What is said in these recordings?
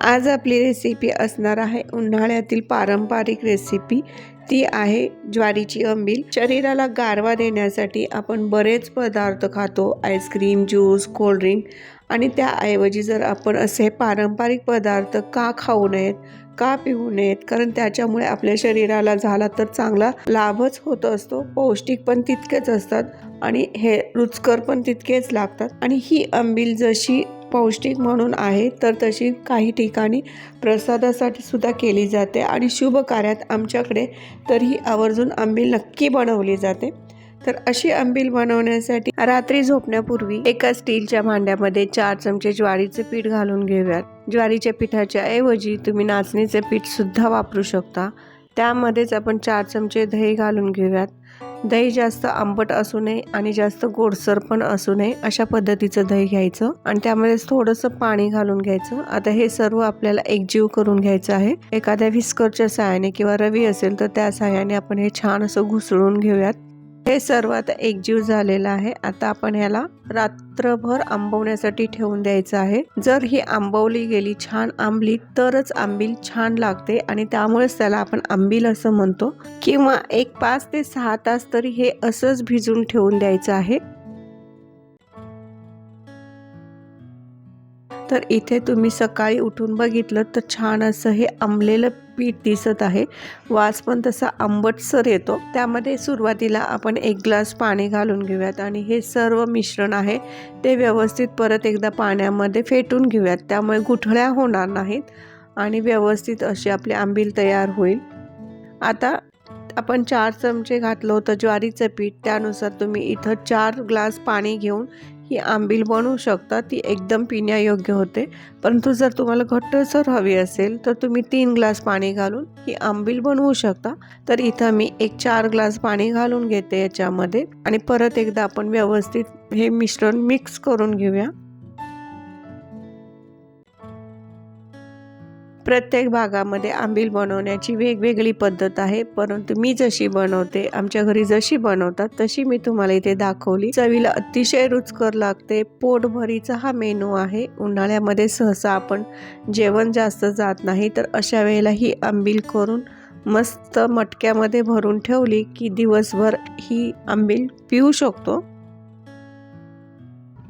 आज आपली रेसिपी असणार आहे उन्हाळ्यातील पारंपरिक रेसिपी। ती आहे ज्वारीची आंबील। शरीराला गारवा देण्यासाठी आपण बरेच पदार्थ खातो, आईस्क्रीम, ज्यूस, कोल्ड्रिंक, आणि त्याऐवजी जर आपण असे पारंपरिक पदार्थ का खाऊ नयेत, का पिऊ नयेत, कारण त्याच्यामुळे आपल्या शरीराला झाला तर चांगला लाभच होत असतो। पौष्टिक पण तितकेच असतात आणि हे रुचकर पण तितकेच लागतात। आणि ही आंबील जशी पौष्टिक म्हणून आहे तर तशी काही ठिकाणी प्रसादासाठी सुद्धा केली जाते आणि शुभ कार्यात आमच्याकडे तर ही आवर्जून आंबील नक्की बनवली जाते। तर अशी आंबील बनवण्यासाठी रात्री झोपण्यापूर्वी एका स्टीलच्या भांड्यामध्ये 4 चमचे ज्वारीचे पीठ घालून घेऊयात। ज्वारीच्या पिठाच्या ऐवजी तुम्ही नाचणीचे पीठ सुद्धा वापरू शकता। त्यामध्येच आपण 4 चमचे दही घालून घेऊयात। दही जास्त आंबट असू नये आणि जास्त गोडसर पण असू नये अशा पद्धतीचं दही घ्यायचं आणि त्यामध्ये थोडंसं पाणी घालून घ्यायचं। आता हे सर्व आपल्याला एकजीव करून घ्यायचं आहे। एखाद्या व्हिस्करच्या सहाय्याने किंवा रवी असेल तर त्या सहाय्याने आपण हे छान असं घुसळून घेऊयात। हे सर्व आता एकजीव झालेलं आहे। आता आपण ह्याला रात्रभर आंबवण्यासाठी ठेवून द्यायचं आहे। जर ही आंबवली गेली, छान आंबली, तरच आंबील छान लागते आणि त्यामुळेच त्याला आपण आंबील असं म्हणतो। किंवा एक 5 ते 6 तास तरी हे असंच भिजून ठेवून द्यायचं आहे। तर इथे तुम्ही सकाळी उठून बघितलं तर छान असं हे आंबलेलं पीठ दिसत आहे। वास पण तसा आंबटसर येतो। त्यामध्ये सुरुवातीला आपण 1 ग्लास पाणी घालून घेऊयात आणि हे सर्व मिश्रण आहे ते व्यवस्थित परत एकदा पाण्यामध्ये फेटून घेऊयात। त्यामुळे गुठळ्या होणार नाहीत आणि व्यवस्थित अशी आपली आंबील तयार होईल। आता आपण 4 चमचे घातलं होतं ज्वारीचं पीठ, त्यानुसार तुम्ही इथं 4 ग्लास पाणी घेऊन ही आंबील बनवू शकता। ती एकदम पिण्यायोग्य होते। परंतु जर तुम्हाला घट्टसर हवी असेल तर तुम्ही 3 ग्लास पाणी घालून ही आंबील बनवू शकता। तर इथं मी 4 ग्लास पाणी घालून घेते याच्यामध्ये आणि परत एकदा आपण व्यवस्थित हे मिश्रण मिक्स करून घेऊया। प्रत्येक भागामध्ये आंबील बनवण्याची वेगवेगळी पद्धत आहे, परंतु मी जशी बनवते, आमच्या घरी जशी बनवतात तशी मी तुम्हाला इथे दाखवली। चवीला अतिशय रुचकर लागते। पोटभरीचा हा मेनू आहे। उन्हाळ्यामध्ये सहसा आपण जेवण जास्त जात नाही, तर अशा वेळेला ही आंबील करून मस्त मटक्यामध्ये भरून ठेवली की दिवसभर ही आंबील पिऊ शकतो।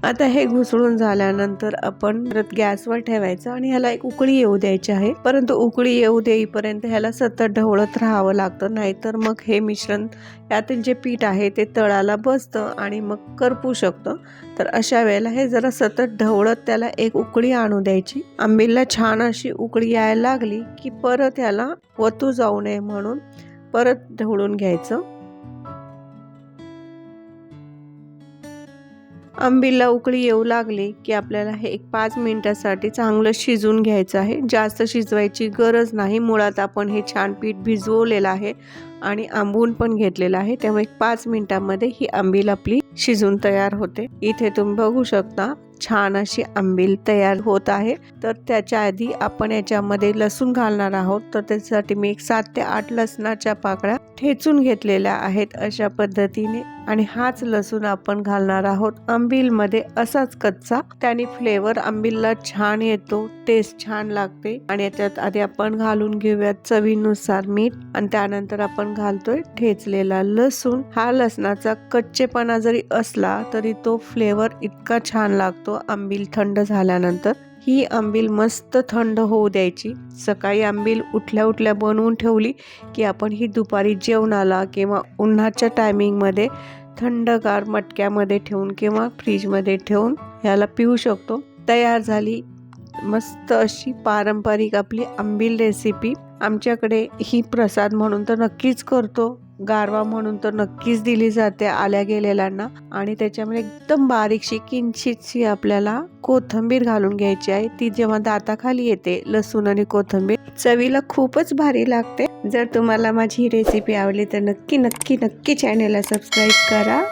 आता हे घुसळून झाल्यानंतर आपण परत गॅसवर ठेवायचं आणि ह्याला एक उकळी येऊ द्यायची आहे। परंतु उकळी येऊ देईपर्यंत ह्याला सतत ढवळत राहावं लागतं, नाहीतर मग हे मिश्रण यातील जे पीठ आहे ते तळाला बसतं आणि मग करपू शकतं। तर अशा वेळेला हे जरा सतत ढवळत त्याला एक उकळी आणू द्यायची। आंबीलला छान अशी उकळी यायला लागली की परत ह्याला वतू जाऊ नये म्हणून परत ढवळून घ्यायचं। आंबीलला उकळी येऊ लागली की आपल्याला हे 5 मिनिटासाठी चांगलं शिजून घ्यायचं आहे। जास्त शिजवायची गरज नाही, मुळात आपण हे छान पीठ भिजवलेलं आहे आणि आंबवून पण घेतलेलं आहे। त्यामुळे 5 मिनिटांमध्ये ही आंबील आपली शिजून तयार होते। इथे तुम्ही बघू शकता छान अशी आंबील तयार होत आहे। तर त्याच्या आधी आपण याच्यामध्ये लसूण घालणार आहोत, तर त्यासाठी मी 7 ते 8 लसणाच्या पाकळ्या ठेचून घेतलेल्या आहेत अशा पद्धतीने, आणि हाच लसूण आपण घालणार आहोत आंबील मध्ये असाच कच्चा। त्याने फ्लेवर आंबीलला छान येतो, टेस्ट छान लागते। आणि याच्यात आधी आपण घालून घेऊयात चवीनुसार मीठ आणि त्यानंतर आपण घालतोय ठेचलेला लसूण। हा लसणाचा कच्चेपणा जरी असला तरी तो फ्लेवर इतका छान लागतो आंबील थंड झाल्यानंतर। ही आंबील मस्त थंड होऊ द्यायची। सकाळी आंबील उठल्या उठल्या बनवून ठेवली की आपण ही दुपारी जेवणाला किंवा उन्हाच्या टायमिंग मध्ये थंडगार मटक्यामध्ये ठेवून किंवा फ्रीजमध्ये ठेवून ह्याला पिऊ शकतो। तयार झाली मस्त अशी पारंपरिक आपली आंबील रेसिपी। आमच्याकडे ही प्रसाद म्हणून तर नक्कीच करतो, गारवा म्हणून तर नक्कीच दिली जाते आल्या गेलेल्यांना। आणि त्याच्यामध्ये एकदम बारीकशी किंचितशी आपल्याला कोथिंबीर घालून घ्यायची आहे। ती जेव्हा दाताखाली येते, लसूण आणि कोथिंबीर, चवीला खूपच भारी लागते। जर तुम्हाला माझी रेसिपी आवडली तर नक्की चॅनलला सबस्क्राईब करा।